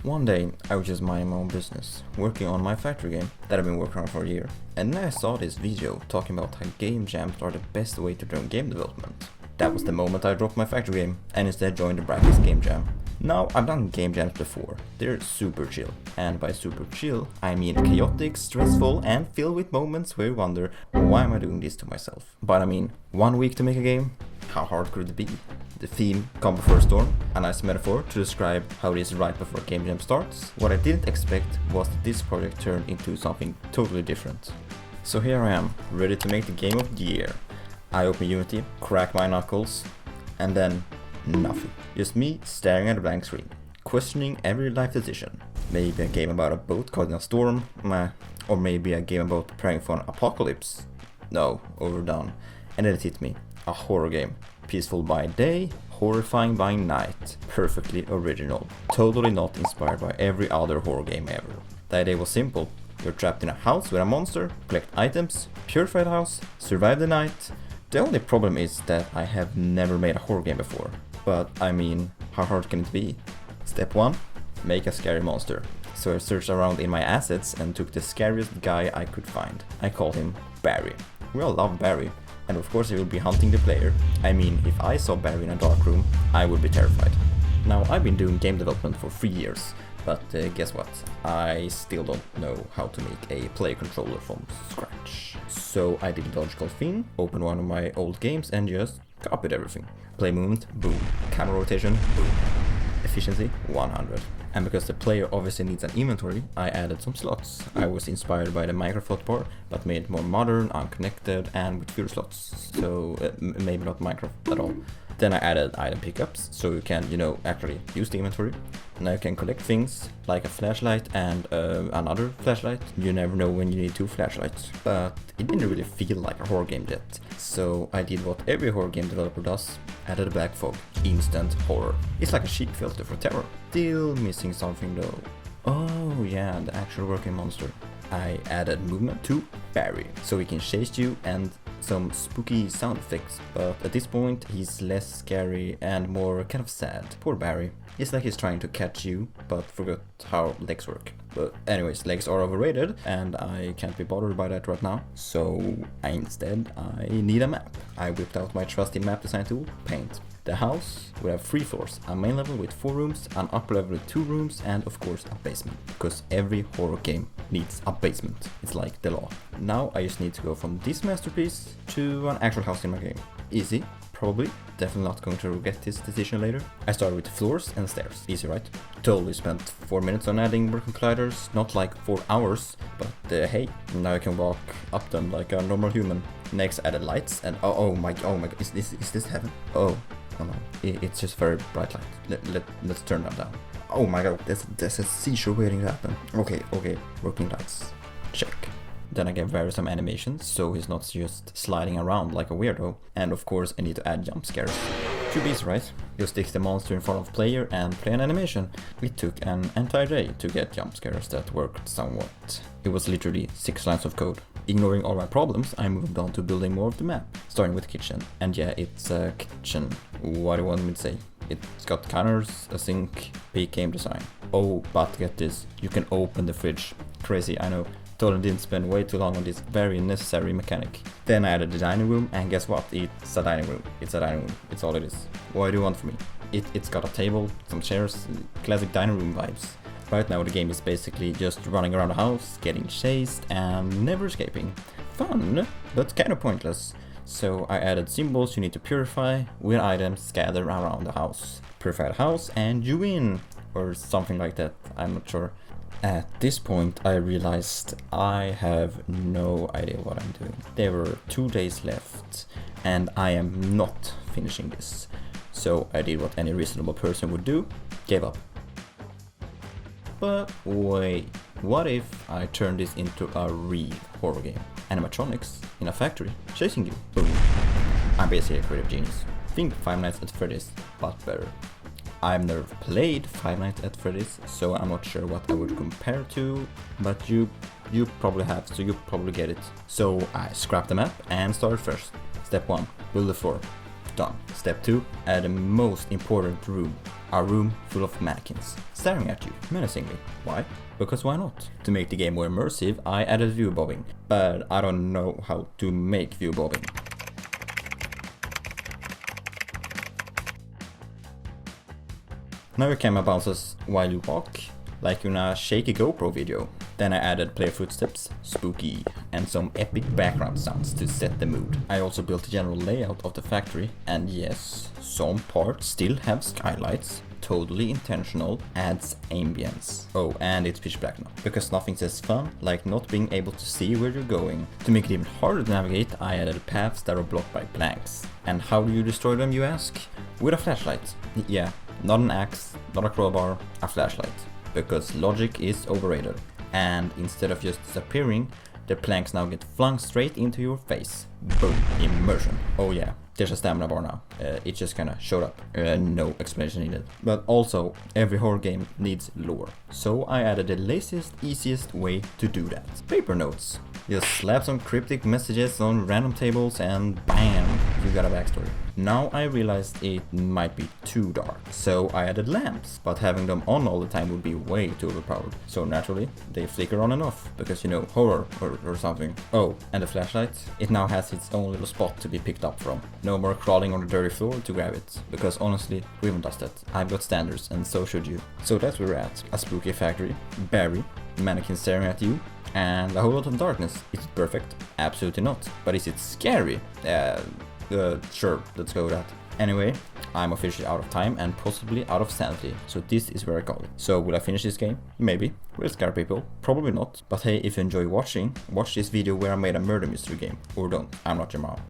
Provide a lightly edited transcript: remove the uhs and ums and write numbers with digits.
One day, I was just minding my own business, working on my factory game that I've been working on for a year, and then I saw this video talking about how game jams are the best way to learn game development. That was the moment I dropped my factory game and instead joined the Brackets game jam. Now, I've done game jams before, they're super chill, and by super chill, I mean chaotic, stressful, and filled with moments where you wonder, why am I doing this to myself? But I mean, 1 week to make a game? How hard could it be? The theme, Come Before a Storm, a nice metaphor to describe how it is right before a game jam starts. What I didn't expect was that this project turned into something totally different. So here I am, ready to make the game of the year. I open Unity, crack my knuckles, and then nothing. Just me staring at a blank screen, questioning every life decision. Maybe a game about a boat caught in a storm, or maybe a game about preparing for an apocalypse. No, overdone. And then it hit me. A horror game. Peaceful by day, horrifying by night. Perfectly original. Totally not inspired by every other horror game ever. The idea was simple. You're trapped in a house with a monster, collect items, purify the house, survive the night. The only problem is that I have never made a horror game before. But I mean, how hard can it be? Step 1. Make a scary monster. So I searched around in my assets and took the scariest guy I could find. I called him Barry. We all love Barry. And of course he will be hunting the player. I mean, if I saw Barry in a dark room, I would be terrified. Now, I've been doing game development for 3 years, but guess what? I still don't know how to make a player controller from scratch. So I did the logical thing, opened one of my old games and just copied everything. Play movement, boom. Camera rotation, boom. Efficiency, 100. And because the player obviously needs an inventory, I added some slots. I was inspired by the Minecraft bar, but made it more modern, unconnected, and with fewer slots. So maybe not Minecraft at all. Then I added item pickups, so you can, actually use the inventory. Now you can collect things, like a flashlight and another flashlight. You never know when you need 2 flashlights. But it didn't really feel like a horror game yet. So I did what every horror game developer does, added a black fog, instant horror. It's like a cheap filter for terror. Still missing something though. Oh yeah, the actual working monster. I added movement to Barry, so he can chase you and some spooky sound effects, but at this point he's less scary and more kind of sad. Poor Barry. It's like he's trying to catch you, but forgot how legs work. But anyways, legs are overrated and I can't be bothered by that right now. So instead I need a map. I whipped out my trusty map design tool, Paint. The house will have 3 floors, a main level with 4 rooms, an upper level with 2 rooms, and of course a basement. Because every horror game needs a basement. It's like the law. Now I just need to go from this masterpiece to an actual house in my game. Easy, probably. Definitely not going to regret this decision later. I started with the floors and stairs. Easy, right? Totally spent 4 minutes on adding broken colliders. Not like 4 hours, but hey, now I can walk up them like a normal human. Next added lights and oh my god, is this heaven? Oh no, it's just very bright light. Let's turn that down. Oh my god, there's a seizure waiting to happen. Okay, working lights. Check. Then I gave Varys some animations, so he's not just sliding around like a weirdo. And of course I need to add jump scares. 2 beats, right? You stick the monster in front of player and play an animation. It took an entire day to get jump scares that worked somewhat. It was literally 6 lines of code. Ignoring all my problems, I moved on to building more of the map, starting with the kitchen. And yeah, it's a kitchen. What do you want me to say? It's got counters, a sink, peak game design. Oh, but get this, you can open the fridge. Crazy, I know. Totally didn't spend way too long on this very necessary mechanic. Then I added the dining room, and guess what? It's a dining room. It's a dining room. It's all it is. What do you want from me? It's got a table, some chairs, classic dining room vibes. Right now the game is basically just running around the house, getting chased, and never escaping. Fun, but kind of pointless. So I added symbols you need to purify, with items scattered around the house. Purify the house and you win! Or something like that, I'm not sure. At this point I realized I have no idea what I'm doing. There were 2 days left and I am not finishing this. So I did what any reasonable person would do, gave up. But wait, what if I turn this into a real horror game? Animatronics in a factory, chasing you. Boom. I'm basically a creative genius. Think Five Nights at Freddy's, but better. I've never played Five Nights at Freddy's, so I'm not sure what I would compare to, but you probably have, so you probably get it. So I scrapped the map and started first. Step 1, build the floor. Done. Step 2, add the most important room. A room full of mannequins, staring at you, menacingly. Why? Because why not? To make the game more immersive, I added view bobbing, but I don't know how to make view bobbing. Now your camera bounces while you walk, like in a shaky GoPro video. Then I added player footsteps, spooky, and some epic background sounds to set the mood. I also built the general layout of the factory, and yes, some parts still have skylights. Totally intentional, adds ambience. Oh, and it's pitch black now, because nothing says fun like not being able to see where you're going. To make it even harder to navigate, I added paths that are blocked by blanks. And how do you destroy them, you ask? With a flashlight. Yeah, not an axe, not a crowbar, a flashlight. Because logic is overrated. And instead of just disappearing, the planks now get flung straight into your face. Boom, immersion. Oh yeah, there's a stamina bar now. It just kinda showed up. No explanation needed. But also, every horror game needs lore. So I added the laziest, easiest way to do that. Paper notes. Just slap some cryptic messages on random tables and bam, you got a backstory. Now I realized it might be too dark, so I added lamps, but having them on all the time would be way too overpowered. So naturally, they flicker on and off, because you know, horror or something. Oh, and the flashlight? It now has its own little spot to be picked up from. No more crawling on the dirty floor to grab it, because honestly, everyone does that. I've got standards, and so should you. So that's where we're at. A spooky factory, Barry, mannequin staring at you, and a whole lot of darkness. Is it perfect? Absolutely not. But is it scary? Sure, let's go with that. Anyway, I'm officially out of time and possibly out of sanity, so this is where I call it. So will I finish this game? Maybe. Will it scare people? Probably not. But hey, if you enjoy watching, watch this video where I made a murder mystery game. Or don't. I'm not your mom.